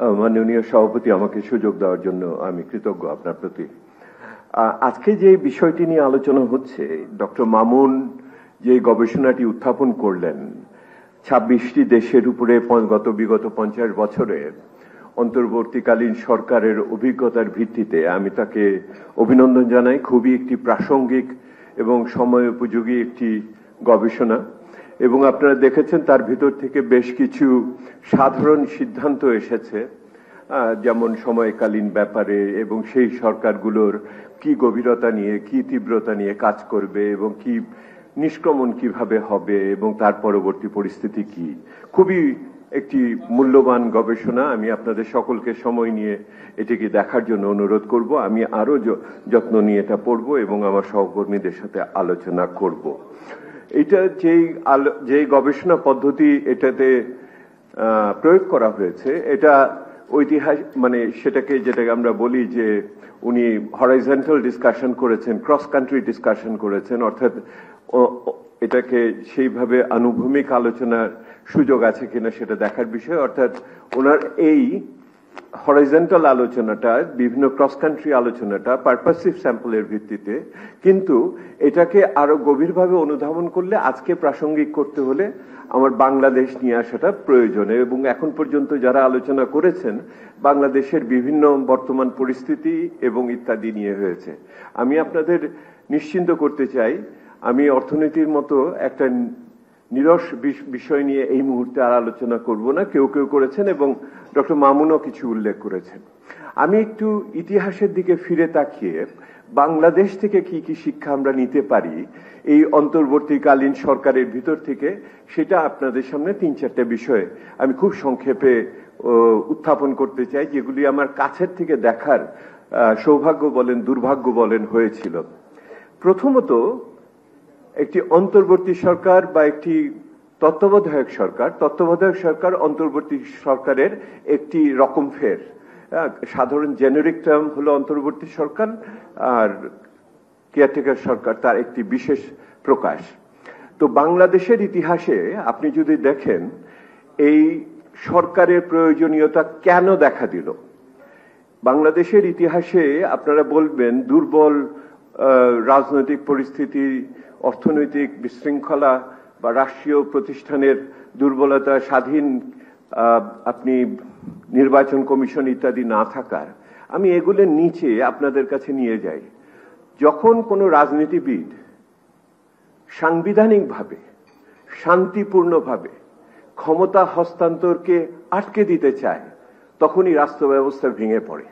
মাননীয় সভাপতি, আমাকে সুযোগ দেওয়ার জন্য আমি কৃতজ্ঞ আপনার প্রতি। আজকে যে বিষয়টি নিয়ে আলোচনা হচ্ছে, ডক্টর মামুন যে গবেষণাটি উত্থাপন করলেন 26টি দেশের উপরে বিগত 50 বছরে অন্তর্বর্তীকালীন সরকারের অভিজ্ঞতার ভিত্তিতে, আমি তাকে অভিনন্দন জানাই। খুবই একটি প্রাসঙ্গিক এবং সময়োপযোগী একটি গবেষণা, এবং আপনারা দেখেছেন তার ভিতর থেকে বেশ কিছু সাধারণ সিদ্ধান্ত এসেছে, যেমন সময়কালীন ব্যাপারে এবং সেই সরকারগুলোর কি গভীরতা নিয়ে, কি তীব্রতা নিয়ে কাজ করবে এবং কি নিষ্ক্রমণ কিভাবে হবে এবং তার পরবর্তী পরিস্থিতি কি। খুবই একটি মূল্যবান গবেষণা। আমি আপনাদের সকলকে সময় নিয়ে এটিকে দেখার জন্য অনুরোধ করব। আমি আরো যত্ন নিয়ে এটা পড়ব এবং আমার সহকর্মীদের সাথে আলোচনা করব। এটা যেই গবেষণা পদ্ধতি এটাতে প্রয়োগ করা হয়েছে, এটা ঐতিহাসিক, যেটাকে আমরা বলি যে উনি হরাইজন্টাল ডিসকাশন করেছেন, ক্রস কান্ট্রি ডিসকাশন করেছেন, অর্থাৎ এটাকে সেইভাবে আনুভূমিক আলোচনার সুযোগ আছে কিনা সেটা দেখার বিষয়। অর্থাৎ ওনার এই হরাইজন্টাল আলোচনাটা, বিভিন্ন ক্রস কান্ট্রি আলোচনাটা পারপাসিভ স্যাম্পলের ভিত্তিতে, কিন্তু এটাকে আরো গভীরভাবে অনুধাবন করলে আজকে প্রাসঙ্গিক করতে হলে আমার বাংলাদেশ নিয়ে আসাটা প্রয়োজন। এবং এখন পর্যন্ত যারা আলোচনা করেছেন বাংলাদেশের বিভিন্ন বর্তমান পরিস্থিতি এবং ইত্যাদি নিয়ে হয়েছে। আমি আপনাদের নিশ্চিন্ত করতে চাই, আমি অর্থনীতির মতো একটা নিরস বিষয় নিয়ে এই মুহূর্তে আর আলোচনা করব না। কেউ কেউ করেছেন এবং ডক্টর মামুনও কিছু উল্লেখ করেছেন। আমি একটু ইতিহাসের দিকে ফিরে তাকিয়ে বাংলাদেশ থেকে কি কি শিক্ষা আমরা নিতে পারি এই অন্তর্বর্তীকালীন সরকারের ভিতর থেকে, সেটা আপনাদের সামনে 3-4টা বিষয়ে আমি খুব সংক্ষেপে উত্থাপন করতে চাই, যেগুলি আমার কাছের থেকে দেখার সৌভাগ্য বলেন দুর্ভাগ্য বলেন হয়েছিল। প্রথমত, একটি অন্তর্বর্তী সরকার বা একটি তত্ত্বাবধায়ক সরকার অন্তর্বর্তী সরকারের একটি রকম ফের। সাধারণ জেনারিক টার্ম হলো অন্তর্বর্তী সরকার, আর কেয়ারটেকার সরকার তার একটি বিশেষ প্রকাশ। তো বাংলাদেশের ইতিহাসে আপনি যদি দেখেন এই সরকারের প্রয়োজনীয়তা কেন দেখা দিল, বাংলাদেশের ইতিহাসে আপনারা বলবেন দুর্বল রাজনৈতিক পরিস্থিতি, অর্থনৈতিক বিশৃঙ্খলা বা রাষ্ট্রীয় প্রতিষ্ঠানের দুর্বলতা, স্বাধীন আপনি নির্বাচন কমিশন ইত্যাদি না থাকার। আমি এগুলোর নিচে আপনাদের কাছে নিয়ে যাই। যখন কোনো রাজনীতিবিদ সাংবিধানিকভাবে শান্তিপূর্ণভাবে ক্ষমতা হস্তান্তরকে আটকে দিতে চায়, তখনই রাষ্ট্র ব্যবস্থা ভেঙে পড়ে।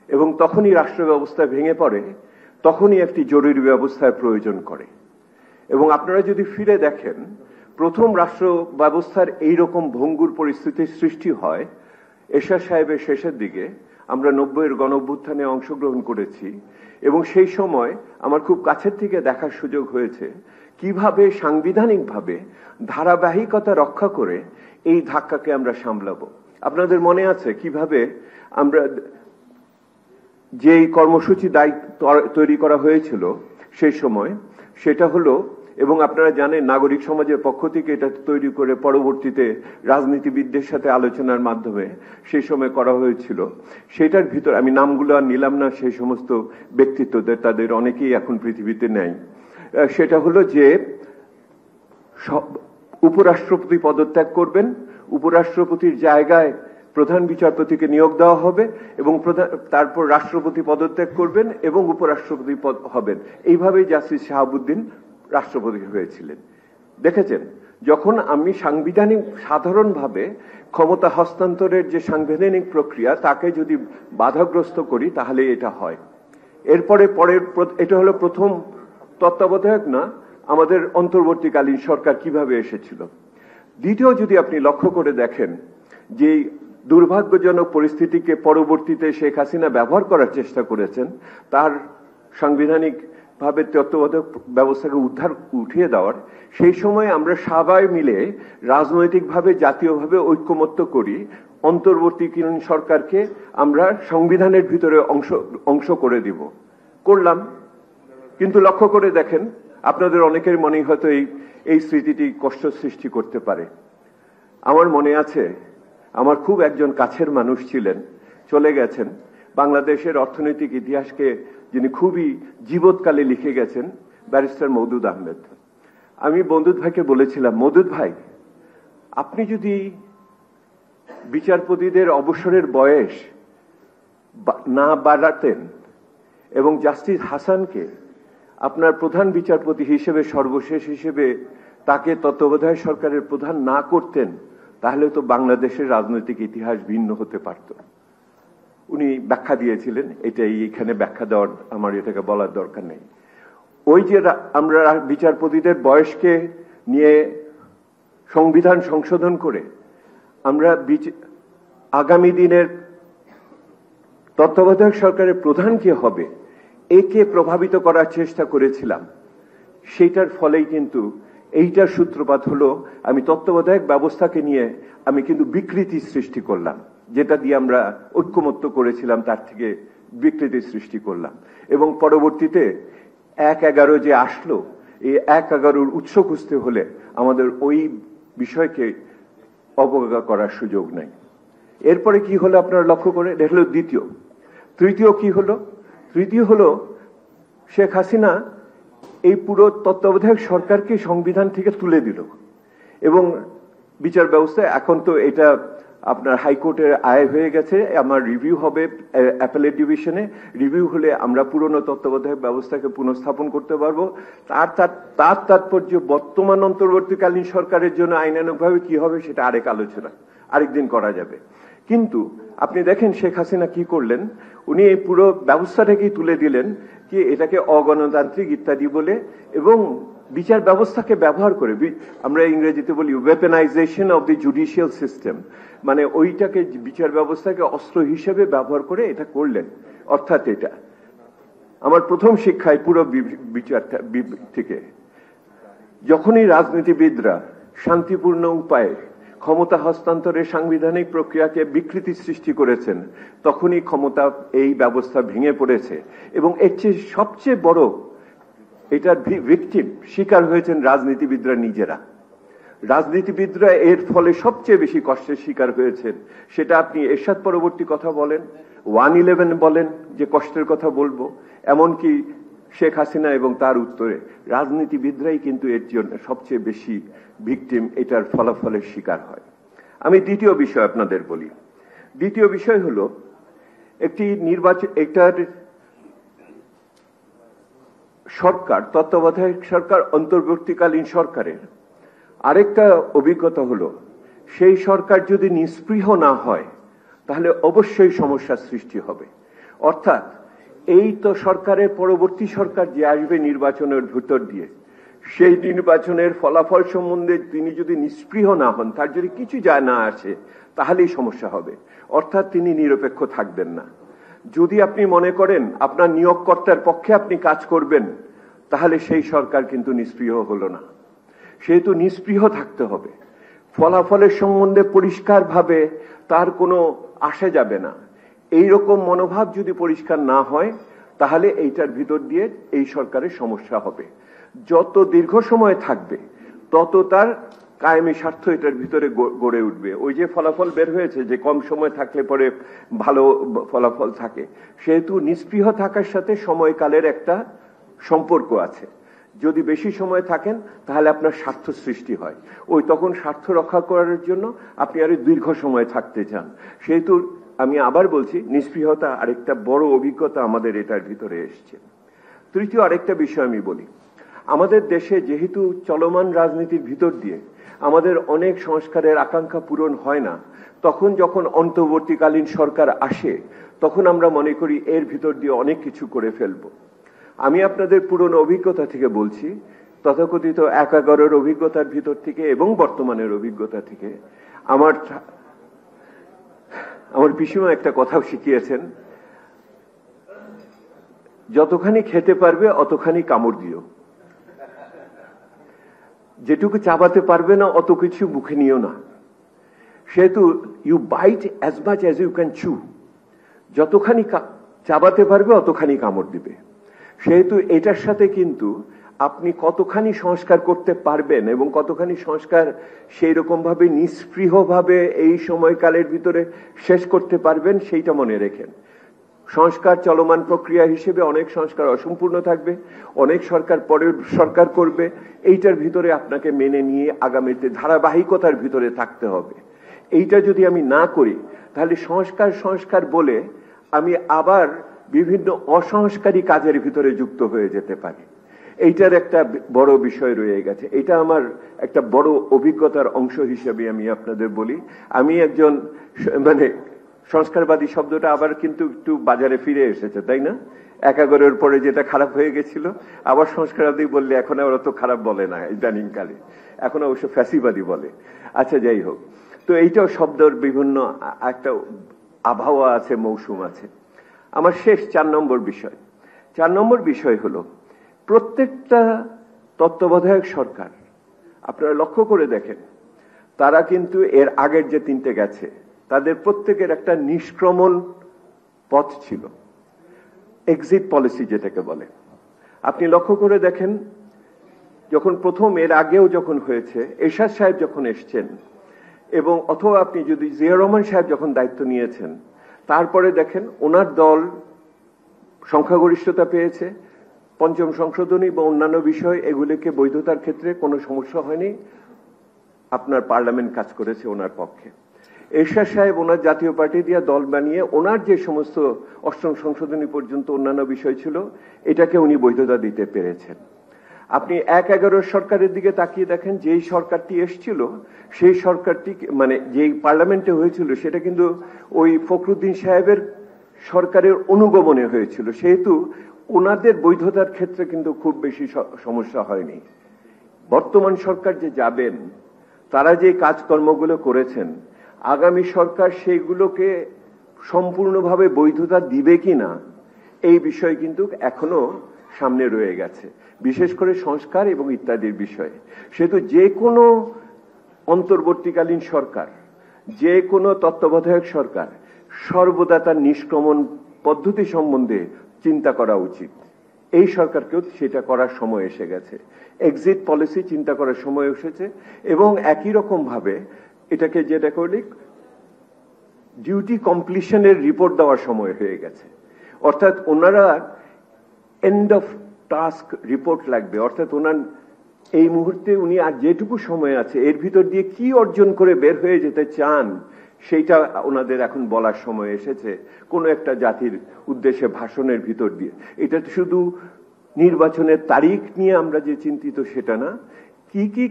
এবং তখনই রাষ্ট্র ব্যবস্থা ভেঙে পড়ে, তখনই একটি জরুরি ব্যবস্থার প্রয়োজন করে। এবং আপনারা যদি ফিরে দেখেন, প্রথম রাষ্ট্র ব্যবস্থার এইরকম ভঙ্গুর পরিস্থিতির সৃষ্টি হয় এরশাদ সাহেবের শেষের দিকে। আমরা 90-এর গণঅভ্যুত্থানে অংশগ্রহণ করেছি এবং সেই সময় আমার খুব কাছের থেকে দেখার সুযোগ হয়েছে কিভাবে সাংবিধানিকভাবে ধারাবাহিকতা রক্ষা করে এই ধাক্কাকে আমরা সামলাবো। আপনাদের মনে আছে কিভাবে আমরা যেই কর্মসূচি তৈরি করা হয়েছিল সেই সময়, সেটা হলো, এবং আপনারা জানেন নাগরিক সমাজের পক্ষ থেকে এটা তৈরি করে পরবর্তীতে রাজনীতিবিদদের সাথে আলোচনার মাধ্যমে সেই সময় করা হয়েছিল। সেটার ভিতর আমি নামগুলো আর নিলাম না, সেই সমস্ত ব্যক্তিত্বদের, তাদের অনেকেই এখন পৃথিবীতে নেই। সেটা হলো যে উপরাষ্ট্রপতি পদত্যাগ করবেন, উপরাষ্ট্রপতির জায়গায় প্রধান বিচারপতিকে নিয়োগ দেওয়া হবে এবং তারপর রাষ্ট্রপতি পদত্যাগ করবেন এবং উপরাষ্ট্রপতি পদ হবেন। এইভাবেই জাস্টিস শাহাবুদ্দিন রাষ্ট্রপতি হয়েছিলেন। দেখেছেন, যখন আমি সাংবিধানিক সাধারণভাবে ক্ষমতা হস্তান্তরের যে সাংবিধানিক প্রক্রিয়া তাকে যদি বাধাগ্রস্ত করি তাহলে এটা হয়। এরপরে এটা হলো প্রথম তত্ত্বাবধায়ক না, আমাদের অন্তর্বর্তীকালীন সরকার কিভাবে এসেছিল। দ্বিতীয়, যদি আপনি লক্ষ্য করে দেখেন যে দুর্ভাগ্যজনক পরিস্থিতিকে পরবর্তীতে শেখ হাসিনা ব্যবহার করার চেষ্টা করেছেন, তার সাংবিধানিক ভাবে তত্ত্বাবধায়ক ব্যবস্থাকে উঠিয়ে দেওয়ার, সেই সময় আমরা সবাই মিলে রাজনৈতিকভাবে জাতীয়ভাবে ঐক্যমত্য করি অন্তর্বর্তীকালীন সরকারকে আমরা সংবিধানের ভিতরে অংশ করে দিব। করলাম, কিন্তু লক্ষ্য করে দেখেন, আপনাদের অনেকের মনেই হয়তো এই স্মৃতিটি কষ্ট সৃষ্টি করতে পারে। আমার মনে আছে আমার খুব একজন কাছের মানুষ ছিলেন, চলে গেছেন। বাংলাদেশের অর্থনৈতিক ইতিহাসকে যিনি খুবই জীবৎকালে লিখে গেছেন, ব্যারিস্টার মওদুদ আহমেদ। আমি মওদুদ ভাইকে বলেছিলাম, মওদুদ ভাই, আপনি যদি বিচারপতিদের অবসরের বয়স না বাড়াতেন এবং জাস্টিস হাসানকে আপনার প্রধান বিচারপতি হিসেবে সর্বশেষ হিসেবে তাকে তত্ত্বাবধায়ক সরকারের প্রধান না করতেন, তাহলে তো বাংলাদেশের রাজনৈতিক ইতিহাস ভিন্ন হতে পারত। উনি ব্যাখ্যা দিয়েছিলেন, এটাই এখানে ব্যাখ্যা দেওয়ার আমার এটাকে বলার দরকার নেই। ওই যে আমরা বিচারপতিদের বয়সকে নিয়ে সংবিধান সংশোধন করে আমরা আগামী দিনের তত্ত্বাবধায়ক সরকারের প্রধান কে হবে একে প্রভাবিত করার চেষ্টা করেছিলাম। সেইটার ফলেই কিন্তু এইটার সূত্রপাত হলো, আমি তত্ত্বাবধায়ক ব্যবস্থাকে নিয়ে আমি কিন্তু বিকৃতি সৃষ্টি করলাম, যেটা দিয়ে আমরা ঐক্যমত্য করেছিলাম তার থেকে বিকৃতি সৃষ্টি করলাম। এবং পরবর্তীতে 1-11 যে আসলো, এই 1-11 উৎস খুঁজতে হলে আমাদের ওই বিষয়কে অবজ্ঞা করার সুযোগ নাই। এরপরে কি হলো আপনারা লক্ষ্য করে, এটা হলো দ্বিতীয়। তৃতীয় কি হলো? তৃতীয় হলো শেখ হাসিনা এই পুরো তত্ত্বাবধায়ক সরকারকে সংবিধান থেকে তুলে দিল এবং বিচার ব্যবস্থায় এখন তো এটা আপনার হাইকোর্টের আয় হয়ে গেছে, আমার রিভিউ হবে অ্যাপেলেট ডিভিশনে। রিভিউ হলে আমরা পুরনো তত্ত্বাবধায়ক ব্যবস্থাকে পুনঃস্থাপন করতে পারবো। তার তাৎপর্য বর্তমান অন্তর্বর্তীকালীন সরকারের জন্য আইনানুগভাবে কি হবে সেটা আরেক আলোচনা, আরেকদিন করা যাবে। কিন্তু আপনি দেখেন শেখ হাসিনা কি করলেন, উনি এই পুরো ব্যবস্থাটাকেই তুলে দিলেন কি এটাকে অগণতান্ত্রিক ইত্যাদি বলে, এবং বিচার ব্যবস্থাকে ব্যবহার করে, আমরা ইংরেজিতে বলি ওয়েপেনাইজেশন অফ দি জুডিশিয়াল সিস্টেম, মানে ওইটাকে বিচার ব্যবস্থাকে অস্ত্র হিসেবে ব্যবহার করে এটা করলেন। অর্থাৎ এটা আমার প্রথম শিক্ষায় পুরো বিচারটা থেকে, যখনই রাজনীতিবিদরা শান্তিপূর্ণ উপায়ে ক্ষমতা হস্তান্তরের সাংবিধানিক প্রক্রিয়াকে বিকৃতি সৃষ্টি করেছেন, তখনই ক্ষমতা এই ব্যবস্থা ভেঙে পড়েছে। এবং এর চেয়ে সবচেয়ে বড় এটার ভিকটিম শিকার হয়েছেন রাজনীতিবিদরা নিজেরা। রাজনীতিবিদরা এর ফলে সবচেয়ে বেশি কষ্টের শিকার হয়েছেন। সেটা আপনি এরশাদ পরবর্তী কথা বলেন, 1/11 বলেন, যে কষ্টের কথা বলবো, এমনকি শেখ হাসিনা এবং তার উত্তরে রাজনীতিবিদরাই কিন্তু এর জন্য সবচেয়ে বেশি ভিকটিম, এটার ফলাফলের শিকার হয়। আমি দ্বিতীয় বিষয় আপনাদের বলি। দ্বিতীয় বিষয় হলো একটি নির্বাচন, এটার সরকার, তত্ত্বাবধায়ক সরকার, অন্তর্বর্তীকালীন সরকারের আরেকটা অভিজ্ঞতা হলো, সেই সরকার যদি নিস্পৃহ না হয় তাহলে অবশ্যই সমস্যার সৃষ্টি হবে। অর্থাৎ এই তো সরকারের পরবর্তী সরকার যে আসবে নির্বাচনের ভিতর দিয়ে, সেই নির্বাচনের ফলাফল সম্বন্ধে তিনি যদি নিস্পৃহ না হন, তার যদি কিছু যায় না আসে, তাহলেই সমস্যা হবে। অর্থাৎ তিনি নিরপেক্ষ থাকবেন না। যদি আপনি মনে করেন আপনার নিয়োগকর্তার পক্ষে আপনি কাজ করবেন, তাহলে সেই সরকার কিন্তু নিস্পৃহ হলো না। সেহেতু নিস্পৃহ থাকতে হবে। ফলাফলের সম্বন্ধে পরিষ্কারভাবে তার কোনো আসা যাবে না, এইরকম মনোভাব যদি পরিষ্কার না হয়, তাহলে এইটার ভিতর দিয়ে এই সরকারের সমস্যা হবে। যত দীর্ঘ সময় থাকবে তত তার কায়েমি স্বার্থ এটার ভিতরে গড়ে উঠবে। ওই যে ফলাফল বের হয়েছে যে কম সময় থাকলে পরে ভালো ফলাফল থাকে, সেহেতু নিস্পৃহ থাকার সাথে সময়কালের একটা সম্পর্ক আছে। যদি বেশি সময় থাকেন তাহলে আপনার স্বার্থ সৃষ্টি হয়, ওই তখন স্বার্থ রক্ষা করার জন্য আপনি আরো দীর্ঘ সময় থাকতে চান। সেহেতু আমি আবার বলছি, নিস্পৃহতা আরেকটা বড় অভিজ্ঞতা আমাদের এটার ভিতরে এসছে। তৃতীয় আরেকটা বিষয় আমি বলি, আমাদের দেশে যেহেতু চলমান রাজনীতির ভিতর দিয়ে আমাদের অনেক সংস্কারের আকাঙ্ক্ষা পূরণ হয় না, তখন যখন অন্তর্বর্তীকালীন সরকার আসে, তখন আমরা মনে করি এর ভিতর দিয়ে অনেক কিছু করে ফেলবো। আমি আপনাদের পুরনো অভিজ্ঞতা থেকে বলছি, তথাকথিত 1/11 অভিজ্ঞতার ভিতর থেকে এবং বর্তমানের অভিজ্ঞতা থেকে, আমার পিসিমা একটা কথাও শিখিয়েছেন, যতখানি খেতে পারবে অতখানি কামড় দিও, যেটুকু চাবাতে পারবে না অত কিছু মুখে নিও না। সেহেতু you bite as much as you can chew, যতখানি চাবাতে পারবে অতখানি কামড় দিবে। সেহেতু এটার সাথে কিন্তু আপনি কতখানি সংস্কার করতে পারবেন এবং কতখানি সংস্কার সেই রকম ভাবে নিষ্পৃহভাবে এই সময়কালের ভিতরে শেষ করতে পারবেন সেইটা মনে রেখেন। সংস্কার চলমান প্রক্রিয়া হিসেবে অনেক সংস্কার অসম্পূর্ণ থাকবে, অনেক সরকার পরের সরকার করবে, এইটার ভিতরে আপনাকে মেনে নিয়ে আগামীতে ধারাবাহিকতার ভিতরে থাকতে হবে। এইটা যদি আমি না করি তাহলে সংস্কার সংস্কার বলে আমি আবার বিভিন্ন অসংস্কারী কাজের ভিতরে যুক্ত হয়ে যেতে পারি। এইটার একটা বড় বিষয় রয়ে গেছে। এটা আমার একটা বড় অভিজ্ঞতার অংশ হিসেবে আমি আপনাদের বলি। আমি একজন সংস্কারবাদী শব্দটা আবার কিন্তু একটু বাজারে ফিরে এসেছে, তাই না? 11-এর পরে যেটা খারাপ হয়ে গেছিল, আবার সংস্কারবাদী বললে এখন আর অত খারাপ বলে না ইদানিং কালে, এখন অবশ্য ফ্যাসিবাদী বলে। আচ্ছা, যাই হোক, তো এইটাও শব্দের বিভিন্ন একটা আবহাওয়া আছে, মৌসুম আছে। আমার শেষ 4 নম্বর বিষয়। 4 নম্বর বিষয় হলো প্রত্যেকটা তত্ত্বাবধায়ক সরকার, আপনারা লক্ষ্য করে দেখেন, তারা কিন্তু এর আগের যে 3টে গেছে তাদের প্রত্যেকের একটা নিষ্ক্রমণ পথ ছিল, এক্সিট পলিসি যেটাকে বলে। আপনি লক্ষ্য করে দেখেন, যখন প্রথম এর আগেও যখন হয়েছে, এরশাদ সাহেব যখন এসছেন এবং অথবা আপনি যদি জিয়া রহমান সাহেব যখন দায়িত্ব নিয়েছেন, তারপরে দেখেন ওনার দল সংখ্যাগরিষ্ঠতা পেয়েছে, পঞ্চম সংশোধনী বা অন্যান্য বিষয় এগুলিকে বৈধতার ক্ষেত্রে কোনো সমস্যা হয়নি, আপনার পার্লামেন্ট কাজ করেছে ওনার পক্ষে। এরশাদ সাহেব ওনার জাতীয় পার্টি দিয়ে দল বানিয়ে ওনার যে সমস্ত অষ্টম সংশোধনী পর্যন্ত অন্যান্য বিষয় ছিল এটাকে উনি বৈধতা দিতে পেরেছেন। আপনি 1-11 সরকারের দিকে তাকিয়ে দেখেন, যেই সরকারটি এসছিল সেই সরকারটি যেই পার্লামেন্টে হয়েছিল সেটা কিন্তু ওই ফখরুদ্দিন সাহেবের সরকারের অনুগমনে হয়েছিল, সেহেতু ওনাদের বৈধতার ক্ষেত্রে কিন্তু খুব বেশি সমস্যা হয়নি। বর্তমান সরকার যে যাবেন, তারা যে কাজকর্মগুলো করেছেন, আগামী সরকার সেইগুলোকে সম্পূর্ণভাবে বৈধতা দিবে কিনা এই বিষয় কিন্তু এখনো সামনে রয়ে গেছে, বিশেষ করে সংস্কার এবং ইত্যাদির বিষয়ে। সেহেতু যে কোনো অন্তর্বর্তীকালীন সরকার, যে কোনো তত্ত্বাবধায়ক সরকার সর্বদা তার নিষ্ক্রমণ পদ্ধতি সম্বন্ধে চিন্তা করা উচিত। এই সরকারকেও সেটা করার সময় এসে গেছে, এক্সিট পলিসি চিন্তা করার সময় এসেছে। এবং একই রকম ভাবে এটাকে যেটা করলে ডিউটি কমপ্লিশনের রিপোর্ট দেওয়ার সময় হয়ে গেছে, অর্থাৎ ওনারা এন্ড অফ টাস্ক রিপোর্ট লাগবে, অর্থাৎ ওনার এই মুহূর্তে উনি আর যেটুকু সময় আছে এর ভিতর দিয়ে কি অর্জন করে বের হয়ে যেতে চান সেইটা ওনাদের এখন বলার সময় এসেছে, কোনো একটা জাতির উদ্দেশ্যে ভাষণের ভিতর দিয়ে। এটা শুধু নির্বাচনের তারিখ নিয়ে আমরা যে চিন্তিত সেটা না, কি কি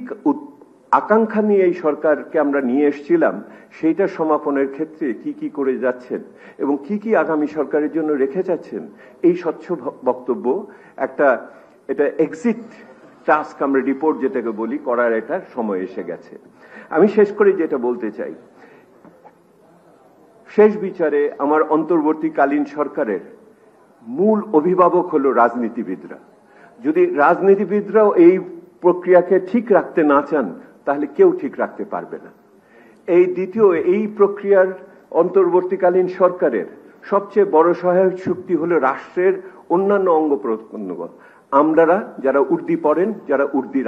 আকাঙ্ক্ষা নিয়ে এই সরকারকে আমরা নিয়ে এসেছিলাম সেইটা সমাপনের ক্ষেত্রে কি কি করে যাচ্ছেন এবং কি কি আগামী সরকারের জন্য রেখে যাচ্ছেন, এই স্বচ্ছ বক্তব্য এটা এক্সিট টাস্ক আমরা রিপোর্ট যেটাকে বলি করার একটা সময় এসে গেছে। আমি শেষ করে যেটা বলতে চাই, শেষ বিচারে আমার অন্তর্বর্তীকালীন সরকারের মূল অভিভাবক হলো রাজনীতিবিদরা। যদি রাজনীতিবিদরাও এই প্রক্রিয়াকে ঠিক রাখতে না চান তাহলে কেউ ঠিক রাখতে পারবে না। এই প্রক্রিয়ার অন্তর্বর্তীকালীন সরকারের সবচেয়ে বড় সহায়ক শক্তি হলো রাষ্ট্রের অন্যান্য অঙ্গ প্রত্যঙ্গ, আমলারা যারা উর্দি পড়েন, যারা উর্দি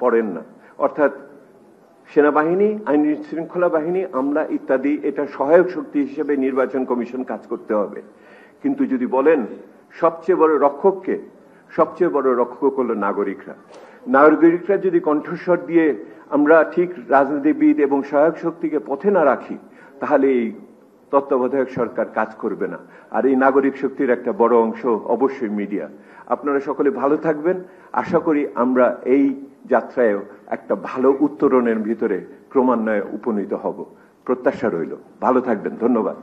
পড়েন না, অর্থাৎ সেনাবাহিনী, আইন শৃঙ্খলা বাহিনী, আমলা ইত্যাদি। এটা সহায়ক শক্তি হিসেবে নির্বাচন কমিশন কাজ করতে হবে। কিন্তু যদি বলেন সবচেয়ে বড় রক্ষককে, সবচেয়ে বড় রক্ষক হলো নাগরিকরা। নাগরিকরা যদি কণ্ঠস্বর দিয়ে আমরা ঠিক রাজনীতিবিদ এবং সহায়ক শক্তিকে পথে না রাখি তাহলে এই তত্ত্বাবধায়ক সরকার কাজ করবে না। আর এই নাগরিক শক্তির একটা বড় অংশ অবশ্যই মিডিয়া। আপনারা সকলে ভালো থাকবেন। আশা করি আমরা এই যাত্রায় একটা ভালো উত্তরণের ভিতরে ক্রমান্বয়ে উপনীত হব, প্রত্যাশা রইল। ভালো থাকবেন, ধন্যবাদ।